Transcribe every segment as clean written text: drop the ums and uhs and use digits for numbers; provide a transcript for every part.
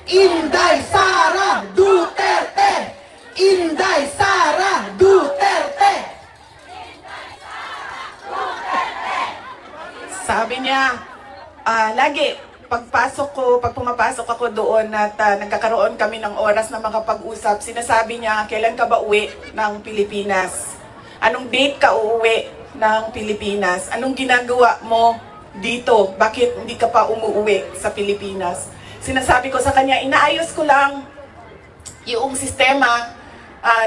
Inday Sara Duterte! Inday Sara Duterte! Sabi niya, lagi, pag pumapasok ako doon at nagkakaroon kami ng oras na makapag-usap, sinasabi niya, kailan ka ba uwi ng Pilipinas? Anong date ka uuwi ng Pilipinas? Anong ginagawa mo dito? Bakit hindi ka pa umuwi sa Pilipinas? Sinasabi ko sa kanya, inaayos ko lang yung sistema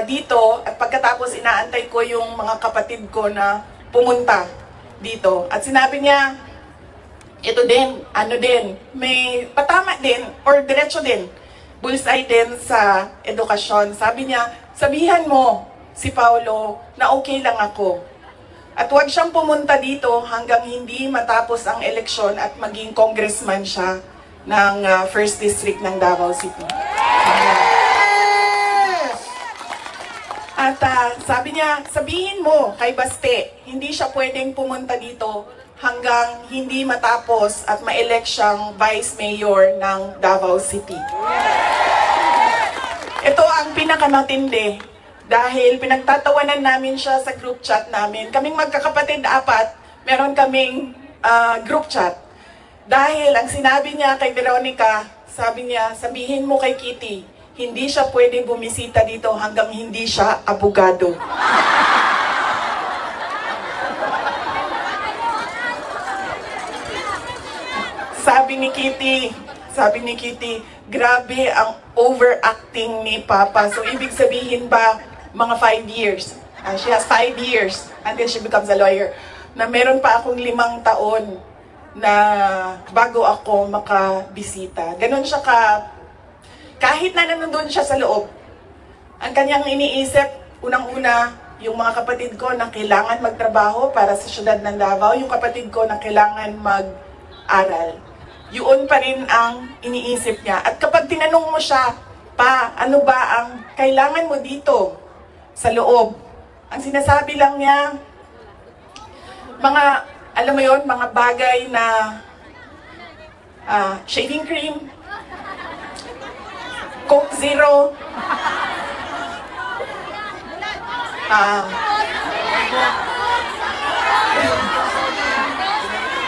dito at pagkatapos inaantay ko yung mga kapatid ko na pumunta dito. At sinabi niya, ito din, may patama din or diretso din, bullseye din sa edukasyon. Sabi niya, sabihan mo si Paulo na okay lang ako. At huwag siyang pumunta dito hanggang hindi matapos ang eleksyon at maging congressman siya ng 1st District ng Davao City. At sabi niya, sabihin mo kay Baste, hindi siya pwedeng pumunta dito hanggang hindi matapos at ma-elect siyang Vice Mayor ng Davao City. Ito ang pinakamatindi dahil pinagtatawanan namin siya sa group chat namin. Kaming magkakapatid 4, meron kaming group chat. Dahil ang sinabi niya kay Veronica, sabi niya, sabihin mo kay Kitty, hindi siya pwedeng bumisita dito hanggang hindi siya abogado. Sabi ni Kitty, grabe ang overacting ni Papa. So, ibig sabihin ba, mga 5 years. She has 5 years until she becomes a lawyer. Na meron pa akong 5 taon na bago ako makabisita. Ganon siya kahit na nandun siya sa loob. Ang kanyang iniisip, unang-una, yung mga kapatid ko na kailangan magtrabaho para sa syudad ng Davao, yung kapatid ko na kailangan mag-aral. Yun pa rin ang iniisip niya. At kapag tinanong mo siya, pa, ano ba ang kailangan mo dito sa loob? Ang sinasabi lang niya, alam mo yon, mga bagay na shaving cream, Coke Zero,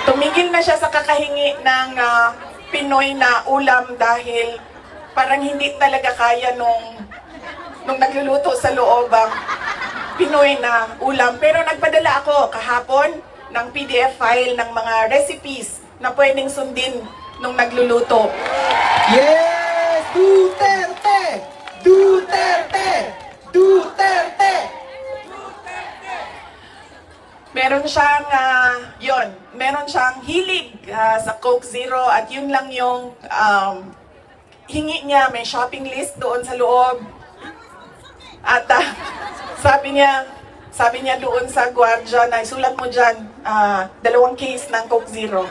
tumigil na siya sa kakahingi ng Pinoy na ulam dahil parang hindi talaga kaya nung nagluluto sa loob ang Pinoy na ulam. Pero nagpadala ako kahapon ng PDF file ng mga recipes na pwedeng sundin nung nagluluto. Yes! Duterte! Duterte! Duterte! Meron siyang, meron siyang hilig sa Coke Zero at yun lang yung hingi niya. May shopping list doon sa loob. At sabi niya doon sa gwardiya na isulat mo dyan, 2 case ng Coke Zero.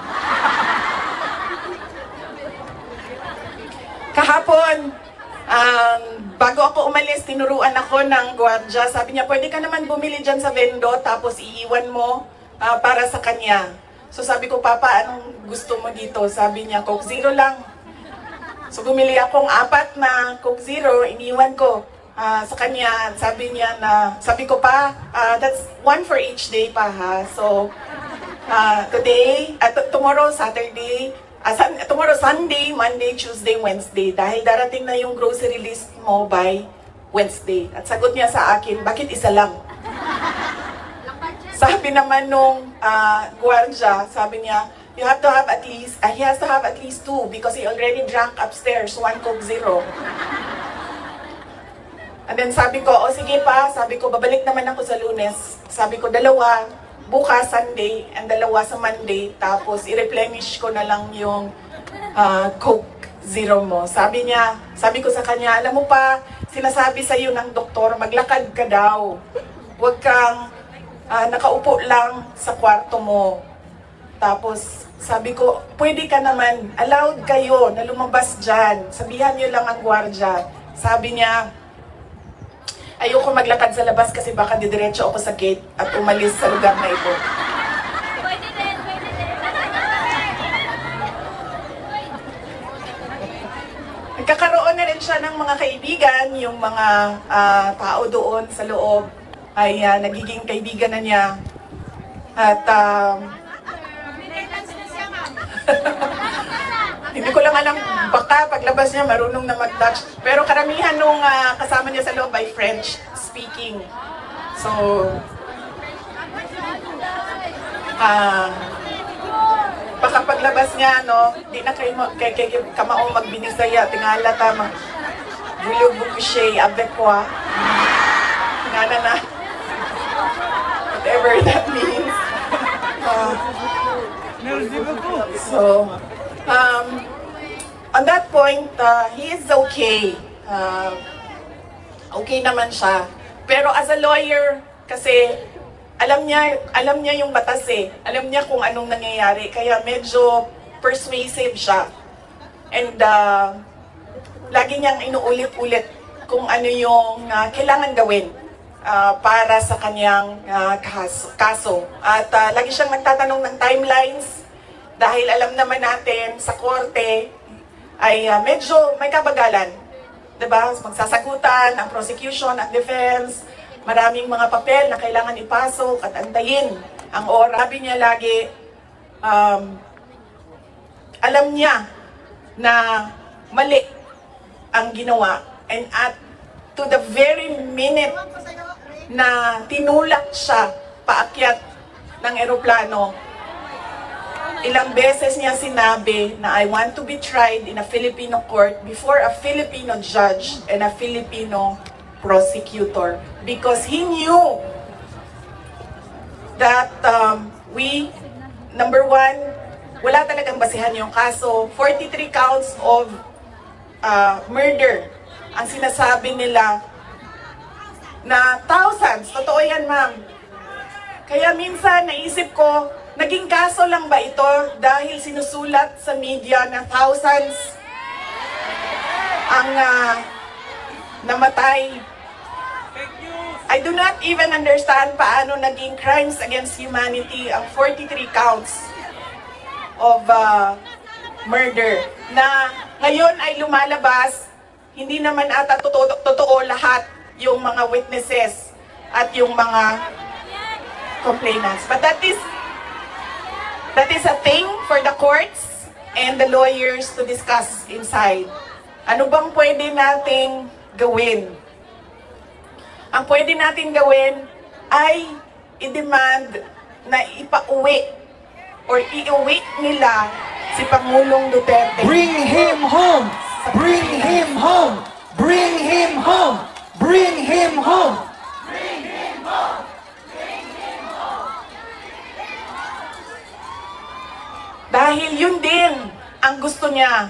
Kahapon, bago ako umalis, tinuruan ako ng gwardiya. Sabi niya, pwede ka naman bumili dyan sa vendo, tapos iiwan mo para sa kanya. So sabi ko, Papa, anong gusto mo dito? Sabi niya, Coke Zero lang. So bumili akong 4 na Coke Zero, iniwan ko sa kanya. Sabi ko pa, that's 1 for each day pa ha. So today, tomorrow, Saturday, tomorrow, Sunday, Monday, Tuesday, Wednesday. Dahil darating na yung grocery list mo by Wednesday. At sagot niya sa akin, bakit isa lang? Sabi naman nung gwardiya, sabi niya, he has to have at least 2 because he already drank upstairs 1 Coke Zero. And then sabi ko, sige pa, sabi ko, babalik naman ako sa Lunes. Sabi ko, 2, bukas Sunday, and 2 sa Monday, tapos i-replenish ko na lang yung Coke Zero mo. Sabi ko sa kanya, alam mo pa, sinasabi sa iyo ng doktor, maglakad ka daw. Huwag kang nakaupo lang sa kwarto mo. Tapos sabi ko, pwede ka naman, allowed kayo na lumabas dyan. Sabihan niyo lang ang gwardiya. Sabi niya, ayoko maglakad sa labas kasi baka didiretso ako sa gate at umalis sa lugar na ito. Nagkakaroon na rin siya ng mga kaibigan, yung mga tao doon sa loob ay nagiging kaibigan na niya. At hindi ko lang alam, baka paglabas niya marunong na mag-Dutch. Pero karamihan nung kasama niya sa loob ay French speaking. So, baka paglabas niya, no, di na kayo kamaong magbinisaya, tingala tama. Julio Boucher, avec quoi? Tingala na. Whatever that means. So, on that point, he is okay. Okay naman siya. Pero as a lawyer, kasi alam niya yung batas eh. Alam niya kung anong nangyayari. Kaya medyo persuasive siya. And lagi niyang inuulit-ulit kung ano yung kailangan gawin para sa kanyang kaso. At lagi siyang nagtatanong ng timelines dahil alam naman natin sa korte ay medyo may kabagalan. Diba? Magsasagutan ang prosecution, ang defense, maraming mga papel na kailangan ipasok at antayin ang oras. Sabi niya lagi, alam niya na mali ang ginawa. And at to the very minute na tinulak siya paakyat ng eroplano, ilang beses niya sinabi na I want to be tried in a Filipino court before a Filipino judge and a Filipino prosecutor. Because he knew that number one, wala talagang basihan yung kaso. 43 counts of murder ang sinasabi nila na thousands. Totoo yan, ma'am. Kaya minsan naisip ko, naging kaso lang ba ito dahil sinusulat sa media na thousands ang namatay? I do not even understand paano naging crimes against humanity ang 43 counts of murder na ngayon ay lumalabas. Hindi naman ata totoo lahat yung mga witnesses at yung mga complainants. But that is a thing for the courts and the lawyers to discuss inside. Ano bang pwede nating gawin? Ang pwede natin gawin ay i-demand na ipauwi or iuwi nila si Pangulong Duterte. Bring him home! Bring him home! Bring him home! Bring him home! Bring him home! Bring him home! Dahil yun din ang gusto niya.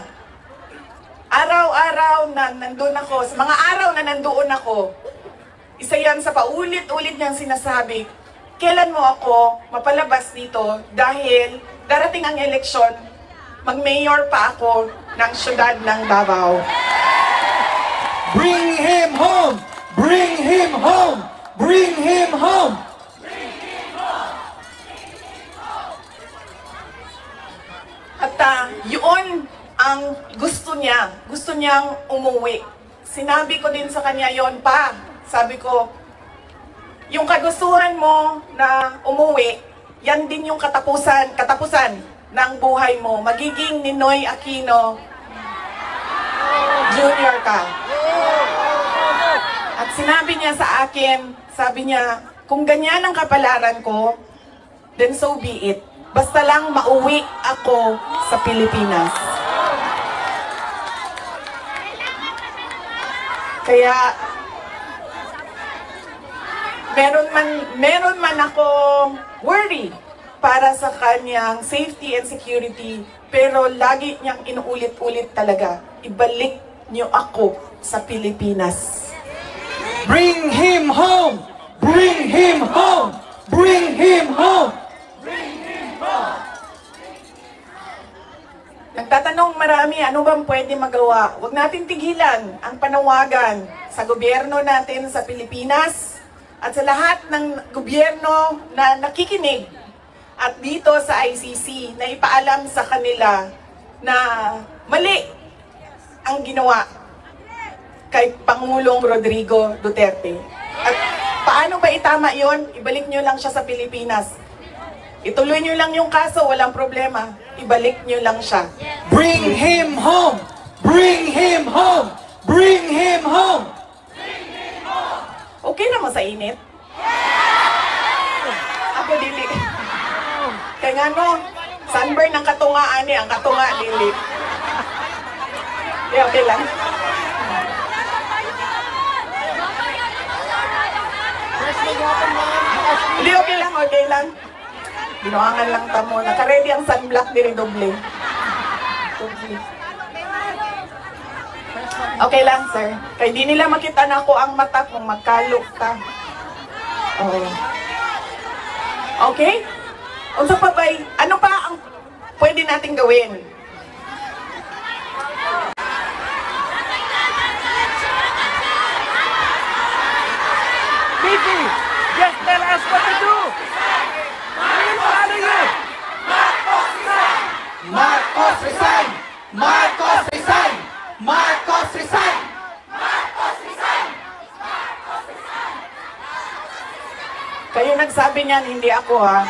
Araw-araw na nandun ako, sa mga araw na nandoon ako, isa yan sa paulit-ulit niyang sinasabi, kailan mo ako mapalabas dito dahil darating ang eleksyon, mag-mayor pa ako ng syudad ng Davao. Bring him home! Bring him home! Bring him home! At yun ang gusto niya. Gusto niyang umuwi. Sinabi ko din sa kanya yon pa. Sabi ko, yung kagustuhan mo na umuwi, yan din yung katapusan ng buhay mo. Magiging Ninoy Aquino Jr. ka. At sinabi niya sa akin, sabi niya, kung ganyan ang kapalaran ko, then so be it. Basta lang mauwi ako sa Pilipinas. Kaya, meron man akong worry para sa kanyang safety and security, pero lagi niyang inuulit-ulit talaga, ibalik niyo ako sa Pilipinas. Bring him home! Bring him home! Bring him home! Nagtatanong marami, ano bang pwede magawa? Huwag natin tigilan ang panawagan sa gobyerno natin sa Pilipinas at sa lahat ng gobyerno na nakikinig at dito sa ICC na ipaalam sa kanila na mali ang ginawa kay Pangulong Rodrigo Duterte. At paano ba itama yon? Ibalik nyo lang siya sa Pilipinas. Ituloy nyo lang yung kaso, walang problema. Ibalik nyo lang siya. Bring him home! Bring him home! Bring him home! Okay naman sa init? Ako dili. Kaya nga no, sunburn ng katungaan niya, ang katunga dili. Okay lang. Hindi, okay lang, okay lang. Binuangan lang tamo. Naka-ready ang sunblock din doble. Okay lang, sir. Kaya hindi nila makita na ako ang mata kung magkalok ka. Oh. Okay? Unsa pa ba? Ano pa ang pwede nating gawin? Vicky, just tell us what to do. We'll follow you. Marcos resign! Marcos resign! Marcos resign! Marcos resign! Kayo nagsabi niyan, hindi ako ha.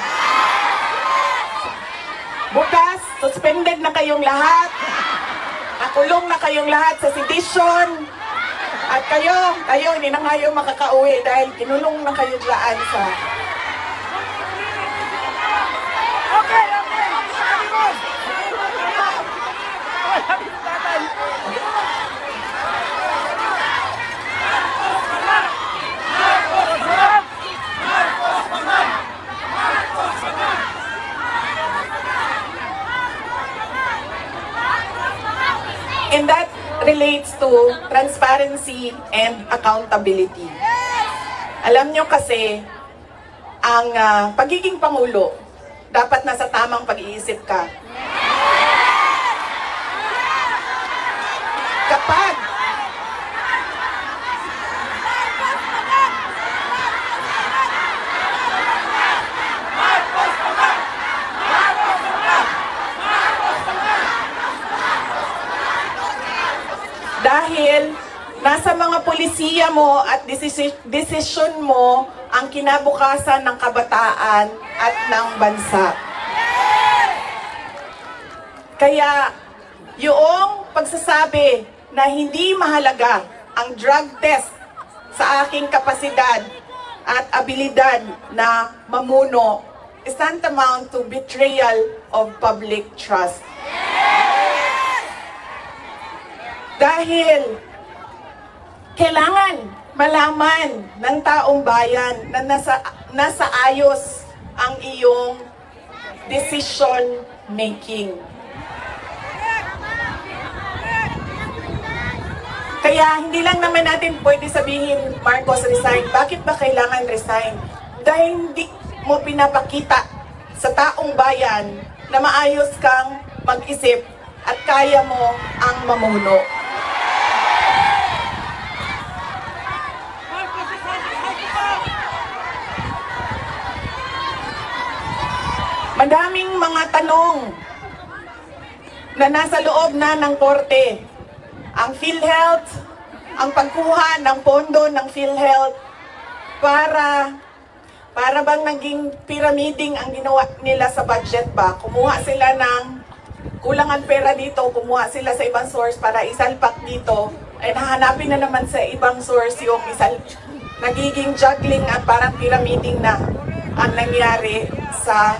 Bukas, suspended na kayong lahat. Nakulong na kayong lahat sa sedition. At kayo, hindi na kayo makakauwi dahil kinulong na kayo dyan sa... Okay. And that relates to transparency and accountability. Alam nyo kasi, ang pagiging Pangulo, dapat nasa tamang pag-iisip ka. Kapag dahil nasa mga pulisiya mo at desisyon mo ang kinabukasan ng kabataan at ng bansa. Kaya yung pagsasabi na hindi mahalaga ang drug test sa aking kapasidad at abilidad na mamuno is tantamount to betrayal of public trust. Dahil kailangan malaman ng taong bayan na nasa ayos ang iyong decision making. Kaya hindi lang naman natin pwede sabihin, Marcos resign. Bakit ba kailangan resign? Dahil hindi mo pinapakita sa taong bayan na maayos kang mag-isip at kaya mo ang mamuno. Madaming mga tanong na nasa loob na ng korte. Ang PhilHealth, ang pagkuha ng pondo ng PhilHealth para bang naging pyramiding ang ginawa nila sa budget ba? Kumuha sila ng kulangan pera dito, kumuha sila sa ibang source para isalpak dito, ay nahanapin na naman sa ibang source yung nagiging juggling at parang pyramiding na ang nangyari sa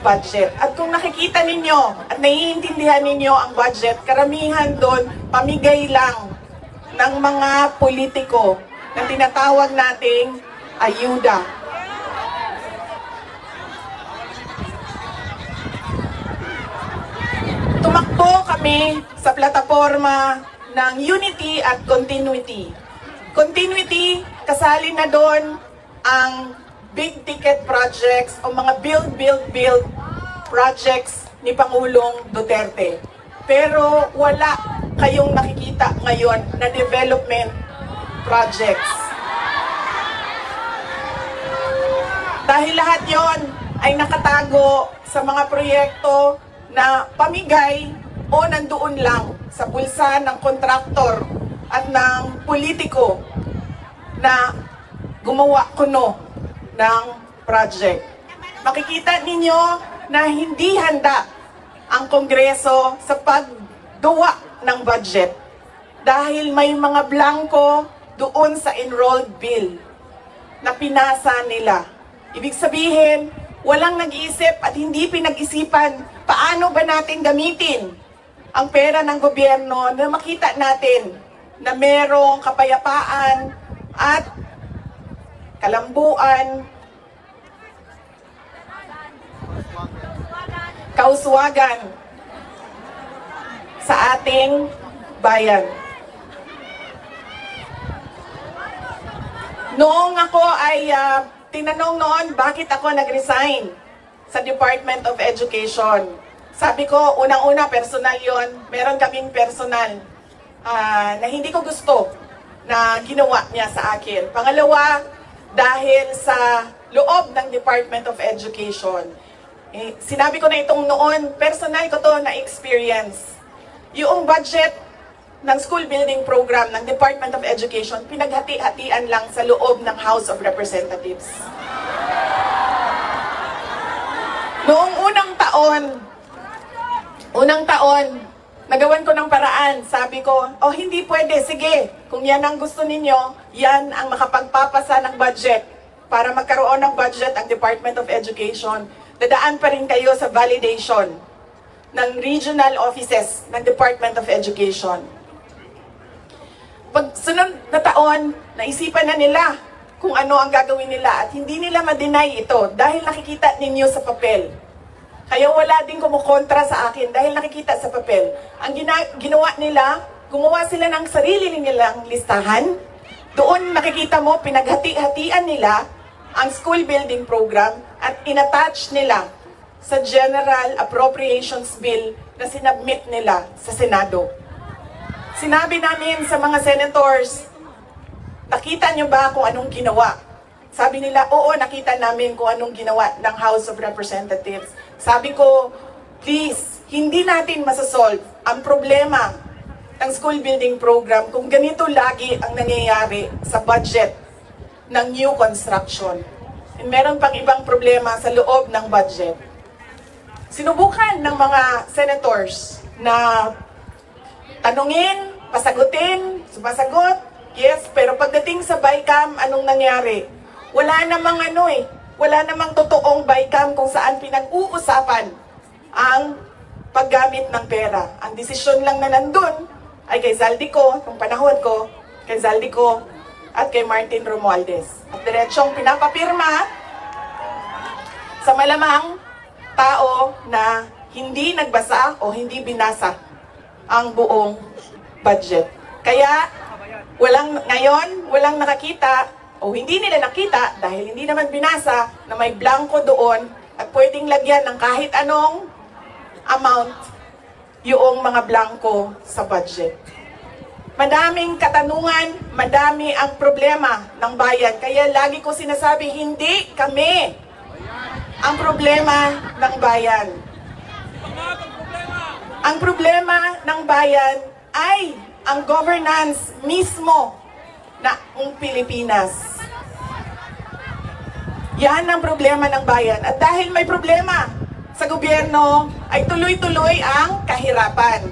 budget. At kung nakikita ninyo at naiintindihan ninyo ang budget, karamihan doon pamigay lang ng mga politiko na tinatawag nating ayuda. Tumakbo kami sa plataforma ng unity at continuity. Continuity, kasali na doon ang big ticket projects o mga build projects ni Pangulong Duterte. Pero wala kayong nakikita ngayon na development projects. Dahil lahat yon ay nakatago sa mga proyekto na pamigay o nandoon lang sa bulsa ng kontraktor at ng politiko na gumawa kuno ng project. Makikita ninyo na hindi handa ang Kongreso sa paggawa ng budget dahil may mga blanco doon sa enrolled bill na pinasa nila. Ibig sabihin, walang nag-iisip at hindi pinag-isipan paano ba natin gamitin ang pera ng gobyerno na makita natin na merong kapayapaan at kalambuan, kauswagan sa ating bayan. Noong ako ay tinanong noon bakit ako nag-resign sa Department of Education. Sabi ko, unang-una, personal yon. Meron kaming personal na hindi ko gusto na ginawa niya sa akin. Pangalawa, dahil sa loob ng Department of Education. Sinabi ko na itong noon, personal ko to na experience. Yung budget ng school building program ng Department of Education, pinaghati-hatian lang sa loob ng House of Representatives. Noong unang taon, nagawan ko ng paraan. Sabi ko, oh hindi pwede, sige, kung yan ang gusto ninyo, yan ang makapagpapasa ng budget. Para magkaroon ng budget ang Department of Education, dadaan pa rin kayo sa validation ng regional offices ng Department of Education. Pag sunod na taon, naisipan na nila kung ano ang gagawin nila at hindi nila ma-deny ito dahil nakikita ninyo sa papel. Kaya wala din kumukontra sa akin dahil nakikita sa papel. Ang ginawa nila, gumawa sila ng sarili nilang listahan. Doon nakikita mo, pinaghati-hatian nila ang school building program at inattach nila sa General Appropriations Bill na sinabmit nila sa Senado. Sinabi namin sa mga senators, nakita nyo ba kung anong ginawa? Sabi nila, oo, nakita namin kung anong ginawa ng House of Representatives. Sabi ko, please, hindi natin masasolve ang problema ng school building program kung ganito lagi ang nangyayari sa budget ng new construction. And meron pang ibang problema sa loob ng budget. Sinubukan ng mga senators na tanungin, pasagutin, sumasagot, yes, pero pagdating sa BICAM, anong nangyari? Wala namang totoong BICAM kung saan pinag-uusapan ang paggamit ng pera. Ang desisyon lang na nandun ay kay Zaldico, nung panahon ko, kay Zaldico at kay Martin Romualdez. At diretsong pinapapirma sa malamang tao na hindi nagbasa o hindi binasa ang buong budget. Kaya ngayon, walang nakakita o hindi nila nakita dahil hindi naman binasa na may blanco doon at pwedeng lagyan ng kahit anong amount yung mga blanco sa budget. Madaming katanungan, madami ang problema ng bayan. Kaya lagi ko sinasabi, hindi kami ang problema ng bayan. Ang problema ng bayan ay ang governance mismo ng Pilipinas. Yan ang problema ng bayan. At dahil may problema sa gobyerno, ay tuloy-tuloy ang kahirapan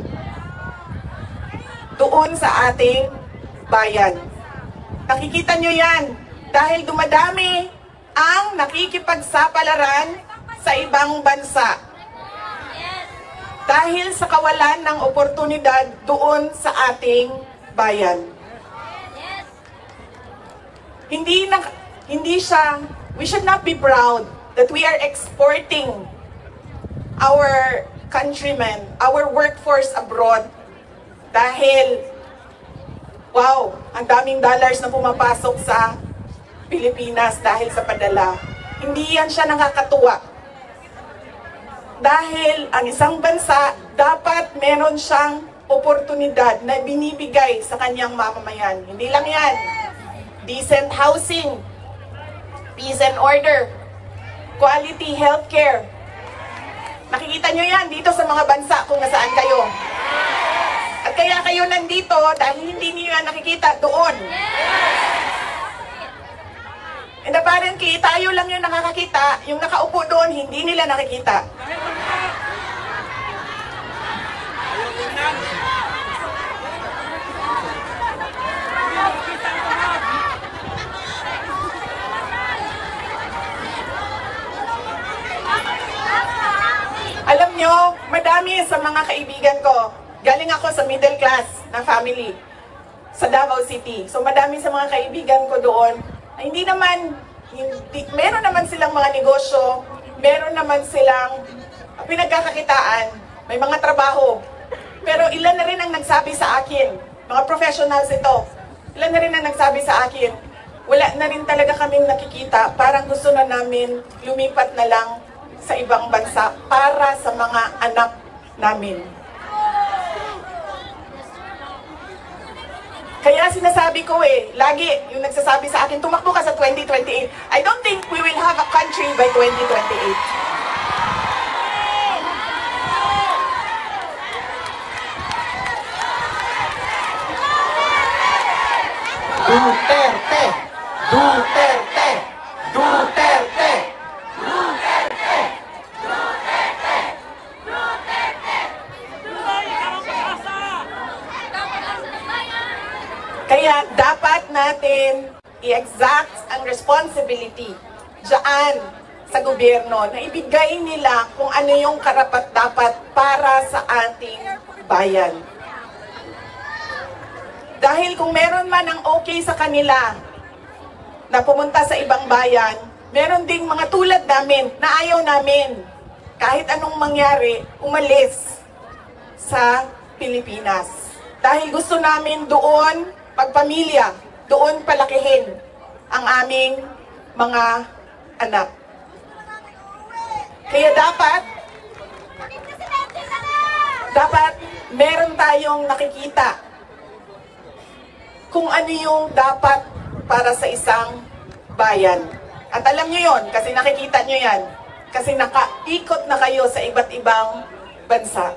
doon sa ating bayan. Nakikita nyo yan dahil dumadami ang nakikipagsapalaran sa ibang bansa. Dahil sa kawalan ng oportunidad doon sa ating bayan. We should not be proud that we are exporting our countrymen, our workforce abroad dahil, wow, ang daming dollars na pumapasok sa Pilipinas dahil sa padala. Hindi yan siya nakakatuwa. Dahil ang isang bansa, dapat meron siyang oportunidad na binibigay sa kanyang mamamayan. Hindi lang yan. Decent housing, peace and order, quality healthcare. Nakikita nyo yan dito sa mga bansa kung nasaan kayo. At At kaya kayo nandito dahil hindi niyo yan nakikita doon. And apparently, tayo lang yung nakakakita, yung nakaupo doon, hindi nila nakikita. Alam nyo, madami sa mga kaibigan ko, galing ako sa middle class na family sa Davao City. So madami sa mga kaibigan ko doon, hindi naman, meron naman silang mga negosyo, meron naman silang pinagkakakitaan, may mga trabaho. Pero ilan na rin ang nagsabi sa akin, mga professionals ito, ilan na rin ang nagsabi sa akin, wala na rin talaga kaming nakikita, parang gusto na namin lumipat na lang sa ibang bansa para sa mga anak namin. Kaya sinasabi ko lagi yung nagsasabi sa akin, tumakbo ka sa 2028. I don't think we will have a country by 2028. Duterte! Duterte! Duterte! Kaya dapat natin i-exact ang responsibility diyan sa gobyerno na ibigay nila kung ano yung karapat-dapat para sa ating bayan. Dahil kung meron man ang okay sa kanila na pumunta sa ibang bayan, meron ding mga tulad namin na ayaw namin kahit anong mangyari umalis sa Pilipinas. Dahil gusto namin doon pagpamilya, doon palakihin ang aming mga anak. Kaya dapat meron tayong nakikita kung ano yung dapat para sa isang bayan. At alam nyo yon kasi nakikita nyo yan. Kasi nakaikot na kayo sa iba't ibang bansa.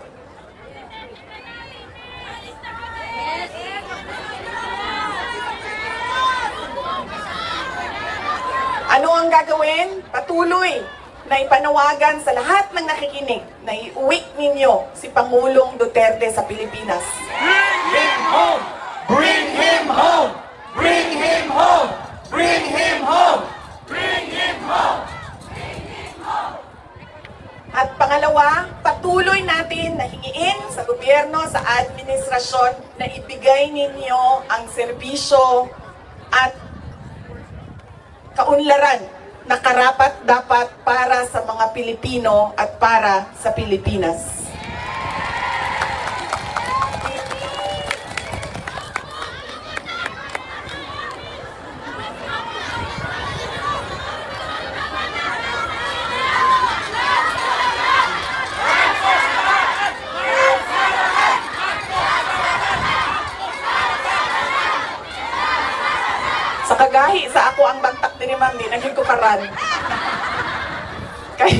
Ano ang gagawin? Patuloy na ipanawagan sa lahat ng nakikinig na iuwi ninyo si Pangulong Duterte sa Pilipinas. Bring him home! Bring him home! Bring him home! Bring him home! Bring him home! At pangalawa, patuloy natin na hingiin sa gobyerno, sa administrasyon na ibigay ninyo ang serbisyo at kaunlaran na karapat-dapat para sa mga Pilipino at para sa Pilipinas. Sa kagahi, sa ako ang bagtak din ni ma'am, di naging ko karan. Kaya,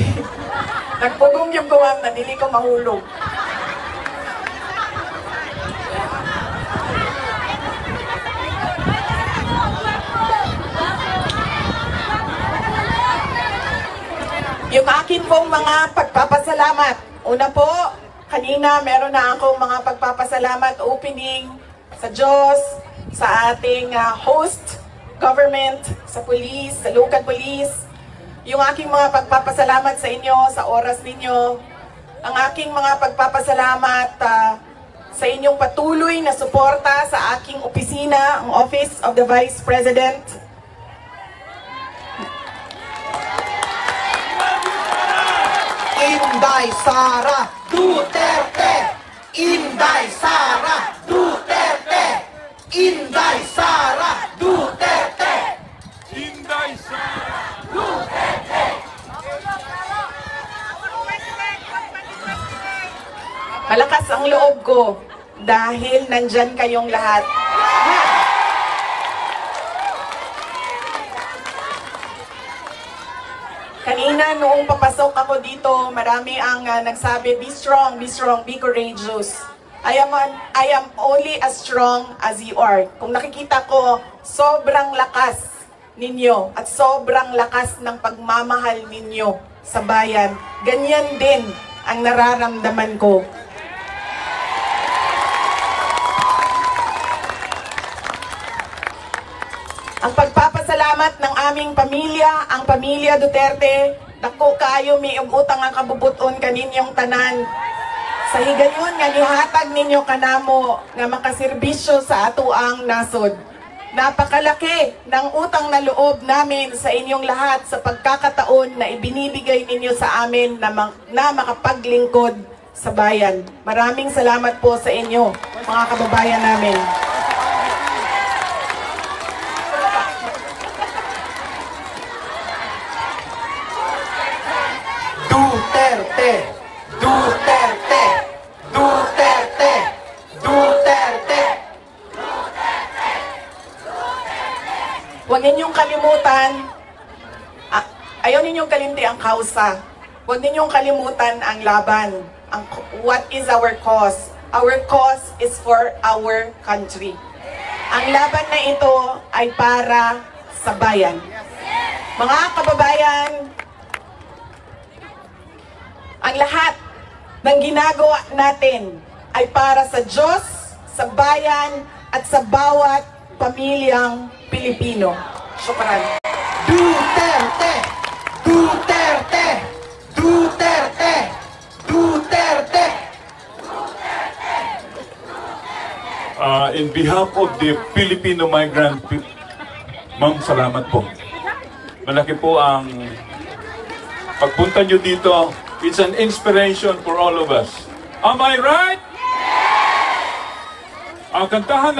nagpugong yung ko ma'am, na dili ko mahulog. Yung akin pong mga pagpapasalamat. Una po, kanina meron na akong mga pagpapasalamat opening sa Diyos, sa ating host government, sa police, sa local police. Yung aking mga pagpapasalamat sa inyo, sa oras ninyo. Ang aking mga pagpapasalamat sa inyong patuloy na suporta sa aking opisina, ang Office of the Vice President. Inday Sara Duterte! Inday Sara Duterte! Inday Sara Duterte! Inday Sara! Malakas ang loob ko dahil nandyan kayong lahat. Kanina noong papasok ako dito, marami ang nagsabi, be strong, be courageous. I am only as strong as you are. Kung nakikita ko, sobrang lakas ninyo at sobrang lakas ng pagmamahal ninyo sa bayan, ganyan din ang nararamdaman ko. Ang pagpapasalamat ng aming pamilya, ang pamilya Duterte, dako kayo may utang ang kabubuton kaninyong tanan. Sa higayon nga nihatag ninyo kanamo nga makaserbisyo sa atuang nasod. Napakalaki ng utang na loob namin sa inyong lahat sa pagkakataon na ibinibigay ninyo sa amin na makapaglingkod sa bayan. Maraming salamat po sa inyo, mga kababayan namin. Duterte! Duterte! Duterte! Duterte! Huwag ninyong kalimutan, ayaw ninyong kalimti ang kausa. Huwag ninyong kalimutan ang laban. What is our cause? Our cause is for our country. Ang laban na ito ay para sa bayan. Mga kababayan, ang lahat ng ginagawa natin ay para sa Diyos, sa bayan, at sa bawat pamilyang Pilipino. Syukran. Duterte! Duterte! Duterte! Duterte! In behalf of the Filipino migrant, ma'am, salamat po. Malaki po ang pagpunta nyo dito. It's an inspiration for all of us. Am I right? Ang kantahan